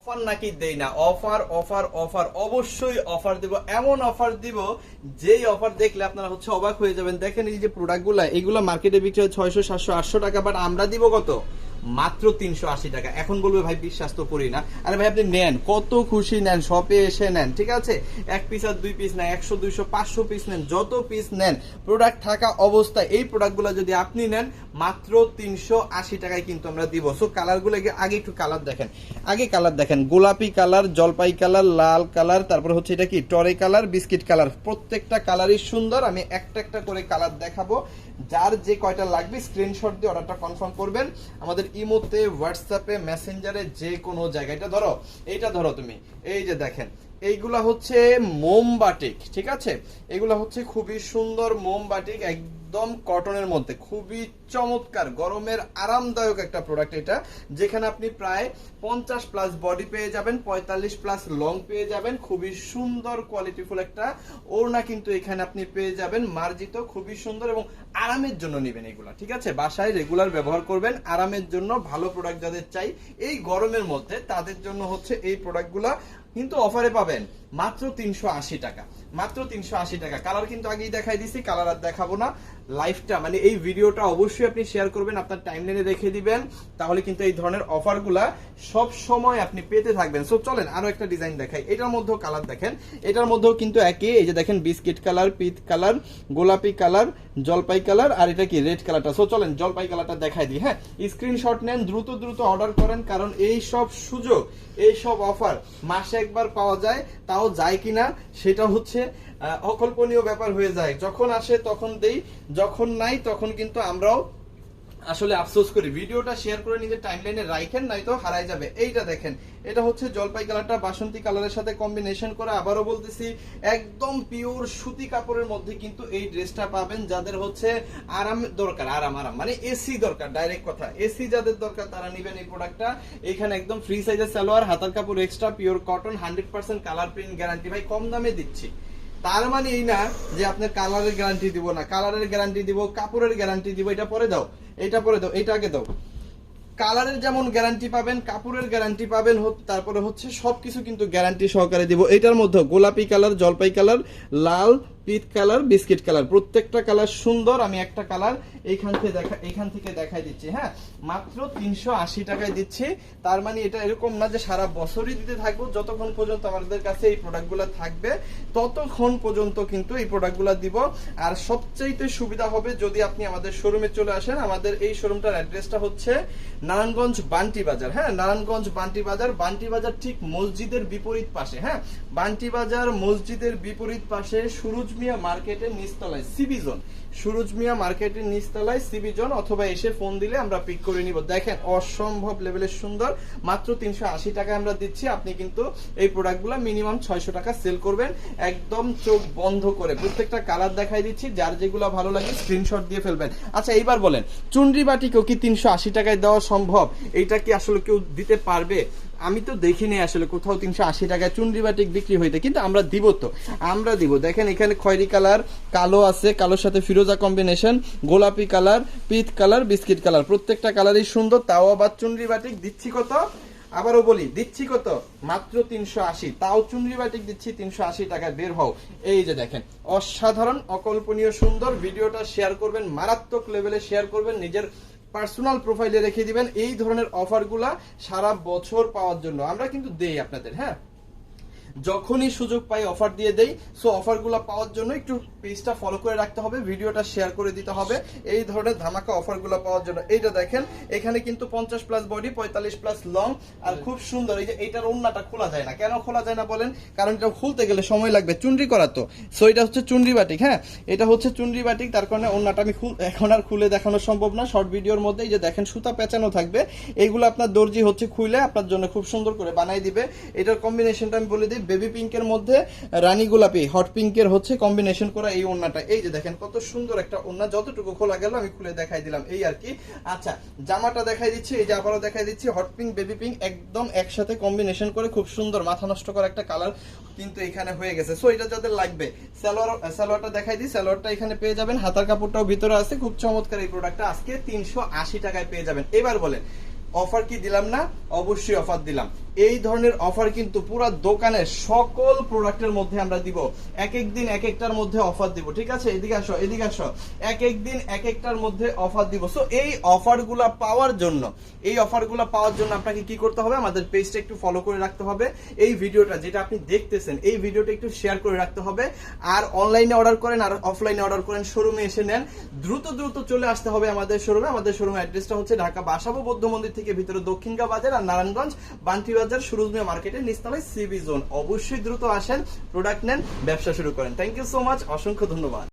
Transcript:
Offer নাকি দেই না, অফার অফার অফার, অবশ্যই অফার দিব। এমন অফার দিব যেই অফার দেখলে আপনারা হচ্ছে অবাক হয়ে যাবেন। দেখেন এই যে প্রোডাক্টগুলো, এগুলো মার্কেটে বিক্রি হয় 600 700 800 টাকা, বাট আমরা দিব কত? মাত্র 380 টাকা। এখন বলবে ভাই বিশ্বাস তো করি না। আরে ভাই আপনি নেন, কত খুশি নেন, শপে এসে নেন, ঠিক আছে? এক পিস আর দুই পিস না, 100 200 500 পিস নেন, যত পিস নেন, প্রোডাক্ট থাকা অবস্থায় এই প্রোডাক্টগুলো যদি আপনি নেন মাত্র 380 টাকায় কিন্তু আমরা দিব। সো কালারগুলো আগে একটু কালার দেখেন, আগে কালার দেখেন, গোলাপি কালার, জলপাই কালার, লাল কালার, তারপর হচ্ছে এটা কি টরে কালার, বিস্কিট কালার। প্রত্যেকটা কালারই সুন্দর। আমি একটা একটা করে কালার দেখাবো। যার যে কয়টা লাগবে স্ক্রিনশট দিয়ে অর্ডারটা কনফার্ম করবেন। আমাদের ইমোতে, হোয়াটসঅ্যাপে, মেসেঞ্জারে, যে কোনো জায়গায়। এটা ধরো, এইটা ধরো তুমি, এই যে দেখেন এইগুলা হচ্ছে মোমবাটিক, ঠিক আছে? এগুলা হচ্ছে খুবই সুন্দর মোমবাটিক, একদম কটনের মধ্যে, খুবই চমৎকার গরমের আরামদায়ক একটা প্রোডাক্ট এটা, যেখানে আপনি প্রায় 50 প্লাস বডি পেয়ে যাবেন, 45 প্লাস লং পেয়ে যাবেন। খুবই সুন্দর কোয়ালিটিফুল একটা ওড়না কিন্তু এখানে আপনি পেয়ে যাবেন, মার্জিত, খুবই সুন্দর এবং আরামের জন্য নেবেন এগুলা, ঠিক আছে? বাসায় রেগুলার ব্যবহার করবেন, আরামের জন্য ভালো প্রোডাক্ট যাদের চাই এই গরমের মধ্যে, তাদের জন্য হচ্ছে এই প্রোডাক্টগুলা কিন্তু অফারে পাবেন মাত্র 380 টাকা, মাত্র 380 টাকা। কালার কিন্তু আগেই দেখাই দিছি, কালার আর দেখাবো না। লাইভটা মানে এই ভিডিওটা অবশ্যই আপনি শেয়ার করবেন, আপনার টাইমলাইনে রেখে দিবেন, তাহলে কিন্তু এই ধরনের অফারগুলা সব সময় আপনি পেতে থাকবেন। সো চলেন আরো একটা ডিজাইন দেখাই। এটার মধ্যেও কালার দেখেন, এটার মধ্যেও কিন্তু একই, এই যে দেখেন বিস্কিট কালার, পিচ কালার, গোলাপি কালার, জলপাই কালার, আর এটা কি রেড কালারটা। সো চলেন জলপাই কালারটা দেখাই দিই। হ্যাঁ, স্ক্রিনশট নেন, দ্রুত দ্রুত অর্ডার করেন, কারণ এই সব সুযোগ, এই সব অফার মাসে একবার পাওয়া যায়, তাও যায় কিনা সেটা হচ্ছে অকল্পনীয় ব্যাপার হয়ে যায়। যখন আসে তখন দেই, যখন নাই তখন কিন্তু আমরাও আসলে আফসোস করি। ভিডিওটা শেয়ার করে নিজের টাইমলাইনে রাখেন, নাই তো হারাই যাবে। এইটা দেখেন, এটা হচ্ছে জলপাই কালারটা বাসন্তী কালারের সাথে কম্বিনেশন করে। আবারও বলতেছি, একদম পিওর সুতি কাপড়ের মধ্যে কিন্তু এই ড্রেসটা পাবেন। যাদের হচ্ছে আরাম দরকার, আরাম মানে এসি দরকার, ডাইরেক্ট কথা, এসি যাদের দরকার তারা নেবেন এই প্রোডাক্টটা। এখানে একদম ফ্রি সাইজের সালোয়ার, হাতার কাপড় extra, pure cotton, 100% colour print guarantee. ভাই কম দামে দিচ্ছি, তার মানে এই না যে আপনার কালারের গ্যারান্টি দিব না, কালারের গ্যারান্টি দিব, কাপড়ের গ্যারান্টি দিব। এটা পরে দাও, এটা পরে দাও, এটা আগে দাও। কালারের যেমন গ্যারান্টি পাবেন, কাপড়ের গ্যারান্টি পাবেন, তারপরে হচ্ছে সবকিছু কিন্তু গ্যারান্টি সহকারে দিব। এটার মধ্যে গোলাপি কালার, জলপাই কালার, লাল, পিচ কালার, বিস্কিট কালার, প্রত্যেকটা কালার সুন্দর। আমি একটা কালার এইখান থেকে দেখাই দিচ্ছি। হ্যাঁ, মাত্র 380 টাকায় দিচ্ছি। তার মানে এটা এরকম না যে সারা বছরই দিতে থাকবো, যতক্ষণ পর্যন্ত আমাদের কাছে এই প্রোডাক্টগুলো থাকবে ততক্ষণ পর্যন্ত কিন্তু এই প্রোডাক্টগুলো দিব। আর সবচাইতে সুবিধা হবে যদি আপনি আমাদের শোরুমে চলে আসেন। আমাদের এই শোরুমটার অ্যাড্রেসটা হচ্ছে নারায়ণগঞ্জ বান্টি বাজার। হ্যাঁ, নারায়ণগঞ্জ বান্টি বাজার, বান্টি বাজার ঠিক মসজিদের বিপরীত পাশে। হ্যাঁ, বান্টি বাজার মসজিদের বিপরীত পাশে সুরুজ মিয়া মার্কেটের নিচতলায় সিবি জোন, সুরুজ মিয়া মার্কেটের নিচতলায় সিবি জোন, অথবা এসে ফোন দিলে আমরা পিক করে নিব। দেখেন অসম্ভব লেভেলের সুন্দর, মাত্র 380 টাকায় আমরা দিচ্ছি। আপনি কিন্তু এই প্রোডাক্টগুলো মিনিমাম 600 টাকা সেল করবেন, একদম চোখ বন্ধ করে। প্রত্যেকটা কালার দেখাই দিচ্ছি, যার যেগুলো ভালো লাগে স্ক্রিনশট দিয়ে ফেলবেন। আচ্ছা এইবার বলেন, চুনরি বাটিকেও কি 380 টাকায় দেওয়া সম্ভব? এইটা কি আসলে কেউ দিতে পারবে? আমি তো দেখিনি আসলে কোথাও 380 টাকায় চুনরি বাটিক বিক্রি হইতে, কিন্তু আমরা দিব, তো আমরা দিব। দেখেন এখানে খয়েরি কালার, কালো আছে, কালোর সাথে ফিরোজা কম্বিনেশন, গোলাপি colour, peach colour, biscuit colour, প্রত্যেকটা কালারই সুন্দর। তাও আবার চুনরি বাটিক দিচ্ছি কত? আবারও বলি, দিচ্ছি কত? মাত্র 380। তাও চুনরি বাটিক দিচ্ছি 380 টাকায়। বের হও। এই যে দেখেন, অসাধারণ, অকল্পনীয় সুন্দর। ভিডিওটা শেয়ার করবেন, মারাত্মক লেভেলে শেয়ার করবেন, নিজের পার্সোনাল প্রোফাইলে রেখে দিবেন। এই ধরনের অফারগুলা সারা বছর পাওয়ার জন্য আমরা কিন্তু দেই আপনাদের। হ্যাঁ, যখনই সুযোগ পাই অফার দিয়ে দেই। সো অফারগুলো পাওয়ার জন্য একটু পেজটা ফলো করে রাখতে হবে, ভিডিওটা শেয়ার করে দিতে হবে এই ধরনের ধামাকা অফারগুলো পাওয়ার জন্য। এইটা দেখেন, এখানে কিন্তু 50 প্লাস বডি, 45 প্লাস লং, আর খুব সুন্দর। এই যে এইটার ওড়নাটা খোলা যায় না, কেন খোলা যায় না বলেন? কারণ এটা খুলতে গেলে সময় লাগবে, চুনরি করা তো। সো এটা হচ্ছে চুনরি বাটিক। হ্যাঁ, এটা হচ্ছে চুনরি বাটিক, তার কারণে ওড়নাটা আমি এখন আর খুলে দেখানো সম্ভব না শর্ট ভিডিওর মধ্যে। এই যে দেখেন সুতা পেঁচানো থাকবে, এইগুলো আপনার দর্জি হচ্ছে খুলে আপনার জন্য খুব সুন্দর করে বানাই দিবে। এটার কম্বিনেশনটা আমি বলে দিই, বেবি পিঙ্কের মধ্যে রানী গোলাপি, হট পিঙ্কের হচ্ছে কম্বিনেশন করা এই ওড়নাটা। এই যে দেখেন কত সুন্দর একটা ওড়না, যতটুকু খোলা গেল আমি খুলে দেখাই দিলাম, এই আর কি। আচ্ছা, জামাটা দেখাই দিচ্ছি, এই যে আবারও দেখাই দিচ্ছি, হট পিঙ্ক, বেবি পিঙ্ক একদম একসাথে কম্বিনেশন করে খুব সুন্দর মাথা নষ্ট করা একটা কালার কিন্তু এখানে হয়ে গেছে। সো এটা যাদের লাগবে, সালোয়ারটা দেখাই দিই, সালোয়ারটা এখানে পেয়ে যাবেন, হাতার কাপড়টাও ভিতরে আছে, খুব চমৎকার এই প্রোডাক্টটা আজকে 380 টাকায় পেয়ে যাবেন। এবার বলেন, অফার কি দিলাম না? অবশ্যই অফার দিলাম। এই ধরনের অফার কিন্তু পুরো দোকানের সকল প্রোডাক্টের মধ্যে আমরা দিব। এক এক দিন এক একটার মধ্যে অফার দিব, ঠিক আছে? এদিকে আসো, এদিকে আসো। এক এক দিন এক একটার মধ্যে অফার দিব। সো এই অফারগুলা পাওয়ার জন্য, আপনাকে কি করতে হবে? আমাদের পেজটা একটু ফলো করে রাখতে হবে। এই ভিডিওটা যেটা আপনি দেখতেছেন, এই ভিডিওটা একটু শেয়ার করে রাখতে হবে। আর অনলাইনে অর্ডার করেন আর অফলাইনে অর্ডার করেন, শোরুমে এসে নেন। দ্রুত চলে আসতে হবে আমাদের শোরুমে। আমাদের শোরুমের অ্যাড্রেসটা হচ্ছে ঢাকা বাসাবো বৌদ্ধ মন্দির থেকে ভিতরে দক্ষিণগা বাজার, আর নারায়ণগঞ্জ বান্টি বাজার সুরুজ মিয়া মার্কেটের নিচতলায় সিবি জোন। অবশ্যই দ্রুত আসেন, প্রোডাক্ট নেন, ব্যবসা শুরু করেন। থ্যাংক ইউ সো মাচ, অসংখ্য ধন্যবাদ।